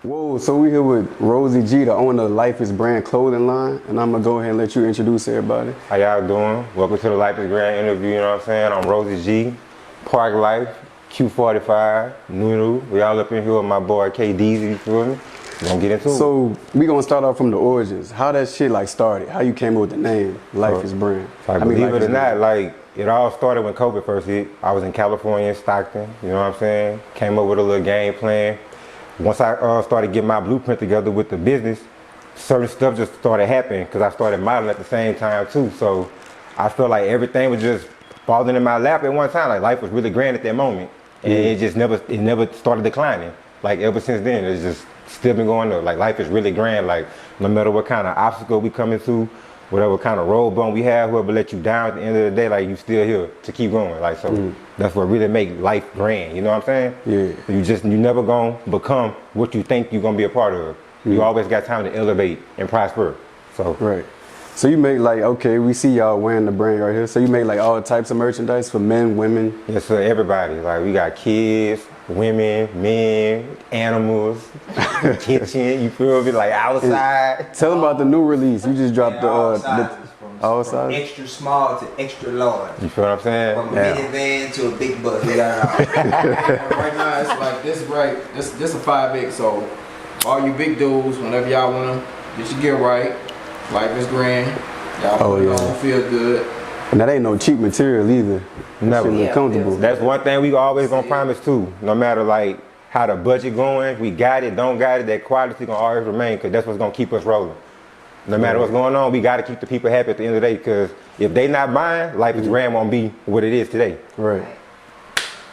Whoa, so we here with Rosie G, the owner of Life is Brand clothing line, and I'm gonna go ahead and let you introduce everybody. How y'all doing? Welcome to the Life is Grand interview, you know what I'm saying? I'm Rosie G, Park Life, Q45, Nunu. We all up in here with my boy Deezy, you feel me? We're gonna get into it. So we gonna start off from the origins. How that shit like started? How you came up with the name Life is Brand? Like, believe it or not, like it all started when COVID first hit. I was in California, Stockton, you know what I'm saying? Came up with a little game plan. Once I started getting my blueprint together with the business, certain stuff just started happening because I started modeling at the same time too. So I felt like everything was just falling in my lap at one time. Like life was really grand at that moment, and it never started declining. Like ever since then, it's just still been going up. Like life is really grand. Like no matter what kind of obstacle we come into, whatever kind of road bump we have, whoever let you down at the end of the day, like you still here to keep going. Like so, that's what really make life grand. You know what I'm saying? Yeah. You never gonna become what you think you're gonna be a part of. You always got time to elevate and prosper. So right. So you make like, okay, we see y'all wearing the brand right here. So you make like all types of merchandise for men, women. yes, sir. Everybody. Like we got kids, women, men, animals, kitchen. You feel me? Like outside. Tell them about the new release. You just dropped all all from sizes? extra small to extra large. You feel what I'm saying? From a minivan to a big bus. We got it all. Right now it's like this right. This a 5X. So all you big dudes, whenever y'all wanna get your gear right, life is grand. Y'all put it on, feel good. And that ain't no cheap material either. Never. That shit look comfortable. That's one thing we always gonna promise too. No matter like how the budget going, we got it, don't got it, that quality gonna always remain because that's what's gonna keep us rolling. No matter what's going on, we gotta keep the people happy at the end of the day because if they not buying, Life is Grand won't be what it is today. Right.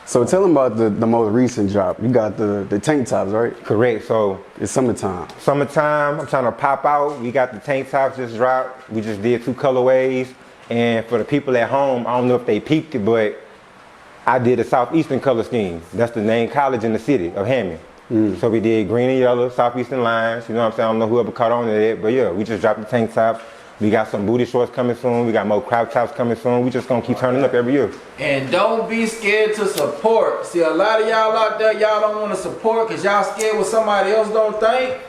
So tell them about the most recent drop. You got the tank tops, right? Correct. So it's summertime. Summertime, I'm trying to pop out. We got the tank tops just dropped. We just did 2 colorways. And for the people at home, I don't know if they peeped it, but I did a Southeastern color scheme. That's the main college in the city of Hammond. So we did green and yellow, Southeastern lines. You know what I'm saying? I don't know whoever caught on to that, but yeah, we just dropped the tank tops. We got some booty shorts coming soon. We got more crop tops coming soon. We just gonna keep turning up every year. And don't be scared to support. See, a lot of y'all out there, y'all don't want to support because y'all scared what somebody else don't think.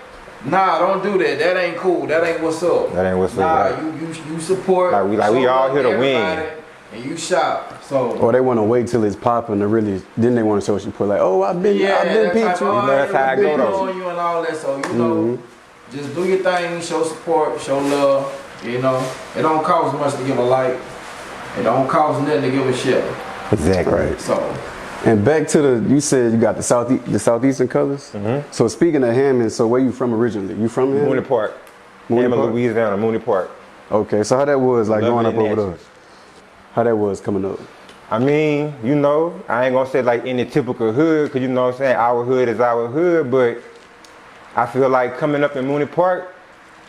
Nah, don't do that. That ain't cool. That ain't what's up. That ain't what's up. Nah, you support. We all here to win. And you shop. So. Or they want to wait till it's popping to really. Then they want to show support. Like, oh, I've been peeped you. That's how I go though. On you and all that. So you know, just do your thing. Show support. Show love. You know, it don't cost much to give a like. It don't cost nothing to give a shit. Exactly. Right. So. And back to you said you got the southeastern colors. So speaking of Hammond, so where you from originally? You from Hammond? Mooney Park. Hammond, Louisiana, Mooney Park. Okay, so how that was like growing up over there? How that was coming up? I mean, you know, I ain't gonna say like any typical hood, cause you know what I'm saying, our hood is our hood, but I feel like coming up in Mooney Park,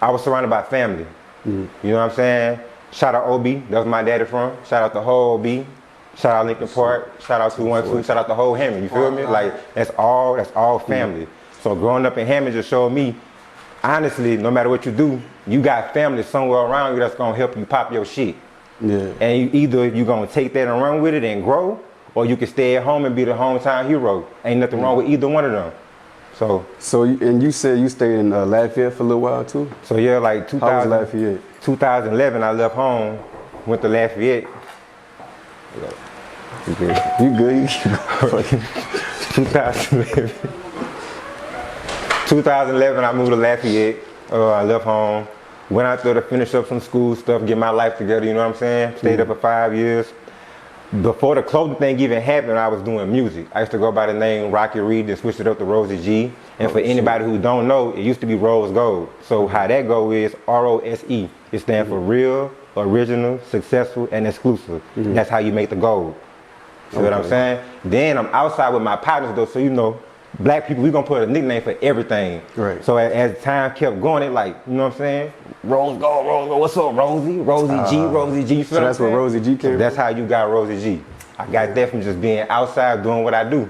I was surrounded by family. You know what I'm saying? Shout out OB, that was my daddy from. Shout out the whole OB. Shout out Lincoln Park. Shout out 212. Shout out the whole Hammond. You feel me? Like that's all family. So growing up in Hammond just showed me, honestly, no matter what you do, you got family somewhere around you that's gonna help you pop your shit. Yeah. And either you're gonna take that and run with it and grow, or you can stay at home and be the hometown hero. Ain't nothing wrong with either one of them. So and you said you stayed in Lafayette for a little while too? So yeah, like 2011, I left home, went to Lafayette. You good? 2011, I moved to Lafayette. I left home, went out there to finish up some school stuff, get my life together, you know what I'm saying? Stayed up for 5 years. Before the clothing thing even happened, I was doing music. I used to go by the name Rocky Reed and switch it up to Rosie G. And for anybody who don't know, it used to be Rose Gold. So how that go is ROSE. It stands for real, original, successful, and exclusive. That's how you make the gold. See what I'm saying? Then I'm outside with my partners though, so you know, black people, we gonna put a nickname for everything. Right. So as time kept going, it like, you know what I'm saying? Rose Gold, what's up, Rosie? Rosie G. So that's where Rosie G came from? That's how you got Rosie G. I got that from just being outside doing what I do.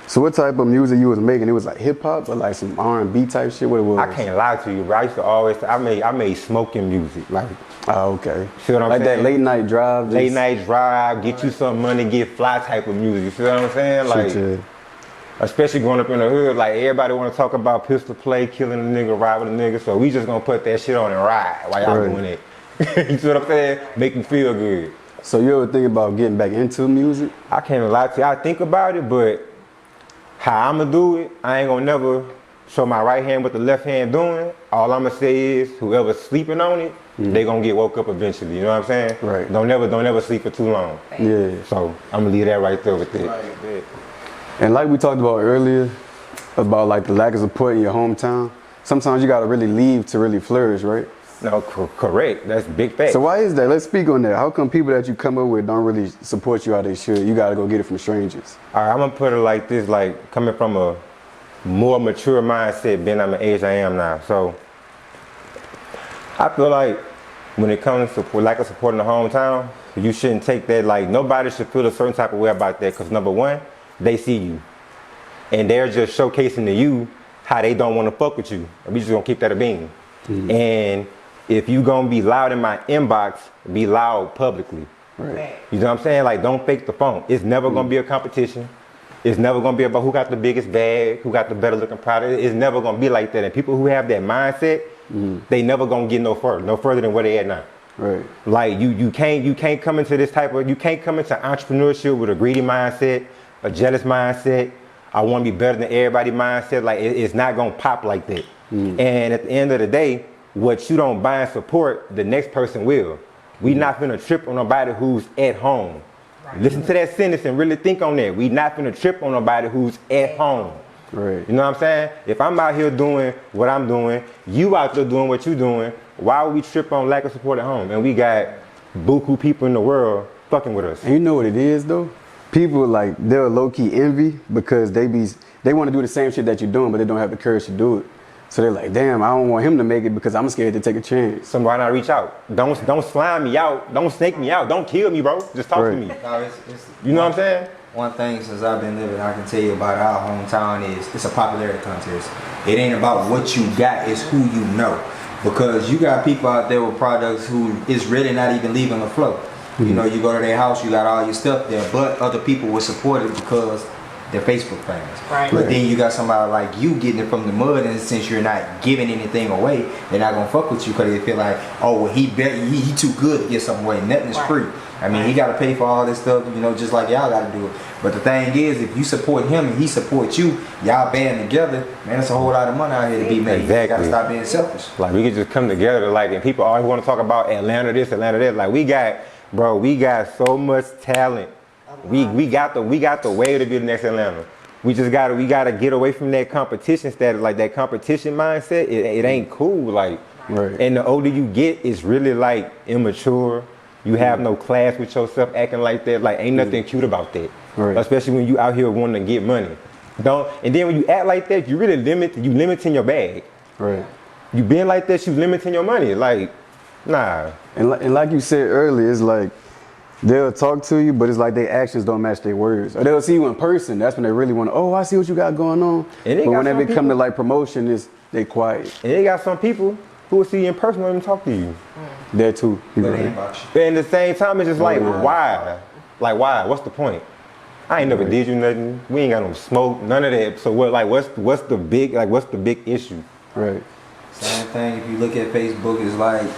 So what type of music you was making? It was like hip hop or like some R&B type shit? What it was? I can't lie to you, bro. I used to always, I made smoking music. Like, oh, okay. See what I'm like saying? That late night drive? Late night drive, get you some money, get fly type of music. You see what I'm saying? Like, especially growing up in the hood, like everybody want to talk about pistol play, killing a nigga, robbing a nigga. So we just gonna put that shit on and ride while y'all doing it. You see what I'm saying? Make me feel good. So you ever think about getting back into music? I can't lie to you. I think about it, but how I'ma do it, I ain't gonna never show my right hand what the left hand doing. All I'ma say is whoever's sleeping on it, they gonna get woke up eventually. You know what I'm saying? Right. Don't never sleep for too long. Yeah. So I'm gonna leave that right there with it. Right. And like we talked about earlier, about like the lack of support in your hometown, sometimes you gotta really leave to really flourish, right? No, correct. That's big fact. So why is that? Let's speak on that. How come people that you come up with don't really support you how they should? You gotta go get it from strangers. All right, I'm gonna put it like this, like coming from a more mature mindset being I'm the age I am now. So I feel like when it comes to lack of support in the hometown, you shouldn't take that, like nobody should feel a certain type of way about that, because number one, they see you. And they're just showcasing to you how they don't want to fuck with you. And we just gonna keep that a bean. And if you gonna be loud in my inbox, be loud publicly. Right. You know what I'm saying? Like, don't fake the phone. It's never gonna be a competition. It's never gonna be about who got the biggest bag, who got the better looking product. It's never gonna be like that. And people who have that mindset, they never gonna get no further than where they at now. Right. Like you can't come into you can't come into entrepreneurship with a greedy mindset, a jealous mindset. I want to be better than everybody mindset. Like it's not gonna pop like that. And at the end of the day, what you don't buy and support, the next person will. We not finna trip on nobody who's at home. Listen to that sentence and really think on that. We not finna trip on nobody who's at home. Right. You know what I'm saying? If I'm out here doing what I'm doing, you out there doing what you doing, why would we trip on lack of support at home? And we got buku people in the world fucking with us. And you know what it is though? People like they'll low-key envy because they want to do the same shit that you're doing, but they don't have the courage to do it. So they're like, damn, I don't want him to make it because I'm scared to take a chance. So why not reach out? Don't slime me out. Don't snake me out. Don't kill me, bro. Just talk to me. No, You know what I'm saying? One thing since I've been living, I can tell you about our hometown is it's a popularity contest. It ain't about what you got, it's who you know. Because you got people out there with products who is really not even leaving the flow. You know, you go to their house, you got all your stuff there, but other people will support it because they're Facebook fans. Right. But then you got somebody like you getting it from the mud, and since you're not giving anything away, they're not gonna fuck with you because they feel like, oh, well, he too good to get something away. Nothing is free. I mean, he gotta pay for all this stuff, you know, just like y'all gotta do it. But the thing is, if you support him and he supports you, y'all band together, man, it's a whole lot of money out here to be made. Exactly. You gotta stop being selfish. Like we could just come together, like, and people always want to talk about Atlanta this, Atlanta that. Like we got so much talent. We got the way to be the next Atlanta. We gotta get away from that competition status, like that competition mindset. It ain't cool. Like, and the older you get, it's really like immature. You have no class with yourself, acting like that. Like, ain't nothing cute about that. Right. Especially when you out here wanting to get money. And then when you act like that, you really limiting your bag. Right. You being like that, you limiting your money. Like, nah. And like you said earlier, it's like they'll talk to you, but it's like their actions don't match their words. Or they'll see you in person. That's when they really want to, oh, I see what you got going on. But when they become to like promotion, they quiet. And they got some people who will see you in person and even talk to you. There too. But at the same time, it's just like, why? Like, why? What's the point? I ain't never did you nothing. We ain't got no smoke, none of that. So what? Like, what's the big issue? Right. Same thing. If you look at Facebook, it's like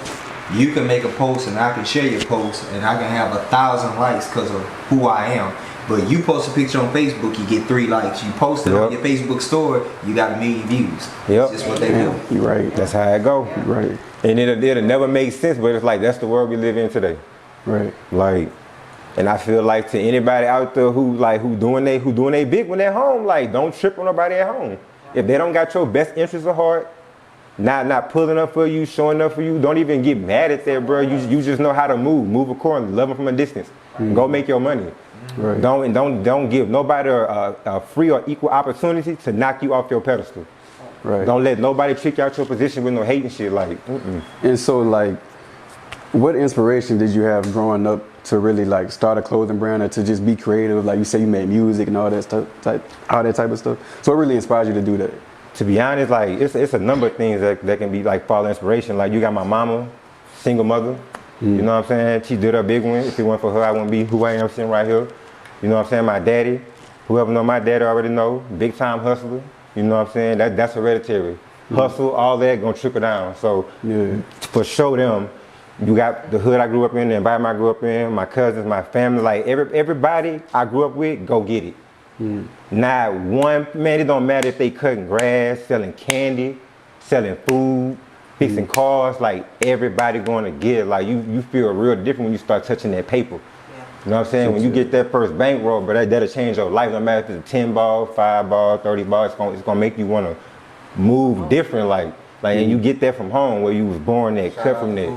you can make a post and I can share your post and I can have 1,000 likes because of who I am. But you post a picture on Facebook, you get 3 likes. You post it on your Facebook story, you got 1 million views. Yep. That's just what they do. You're right. That's how it go. Right. And it'll never make sense, but it's like that's the world we live in today. Right. Like, and I feel like to anybody out there who doing they big when they're home, like don't trip on nobody at home. If they don't got your best interests at heart, not pulling up for you, showing up for you, don't even get mad at that, bro. You just know how to move accordingly, love them from a distance. Go make your money. Right. Don't give nobody a free or equal opportunity to knock you off your pedestal. Right. Don't let nobody trick you out your position with no hate and shit. Like, And so like, what inspiration did you have growing up to really like start a clothing brand or to just be creative? Like you say you made music and all that stuff, all that type of stuff. So what really inspired you to do that? To be honest, like it's a number of things that can be like follow inspiration. Like you got my mama, single mother. You know what I'm saying? She did her big one. If it weren't for her, I wouldn't be who I am sitting right here. You know what I'm saying? My daddy, Whoever know my daddy already know, big time hustler. You know what I'm saying? That's hereditary. Hustle, all that gonna trickle down. So for sure them, you got the hood I grew up in, the environment I grew up in, my cousins, my family, like everybody I grew up with, go get it. Not one, man, it don't matter if they cutting grass, selling candy, selling food, fixing cars, like everybody going to get it. Like you feel real different when you start touching that paper. You know what I'm saying? When you get that first bankroll, but that'll change your life. No matter if it's a 10 ball, 5 ball, 30 ball, it's gonna make you wanna move different, like and you get that from home where you was born there, cut from there.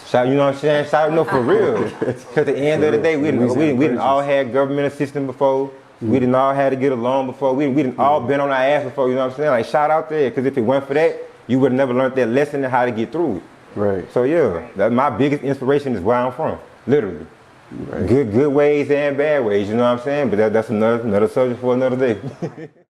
Shout, you know what I'm saying? Shout, no, for real. Cause at the end of the day, we didn't all had government assistance before. We didn't all had to get a loan before. We didn't all been on our ass before. You know what I'm saying? Like shout out there, cause if it weren't for that, you would have never learned that lesson and how to get through it. Right. So yeah, my biggest inspiration is where I'm from, literally. Right. Good ways and bad ways, you know what I'm saying? But that's another subject for another day.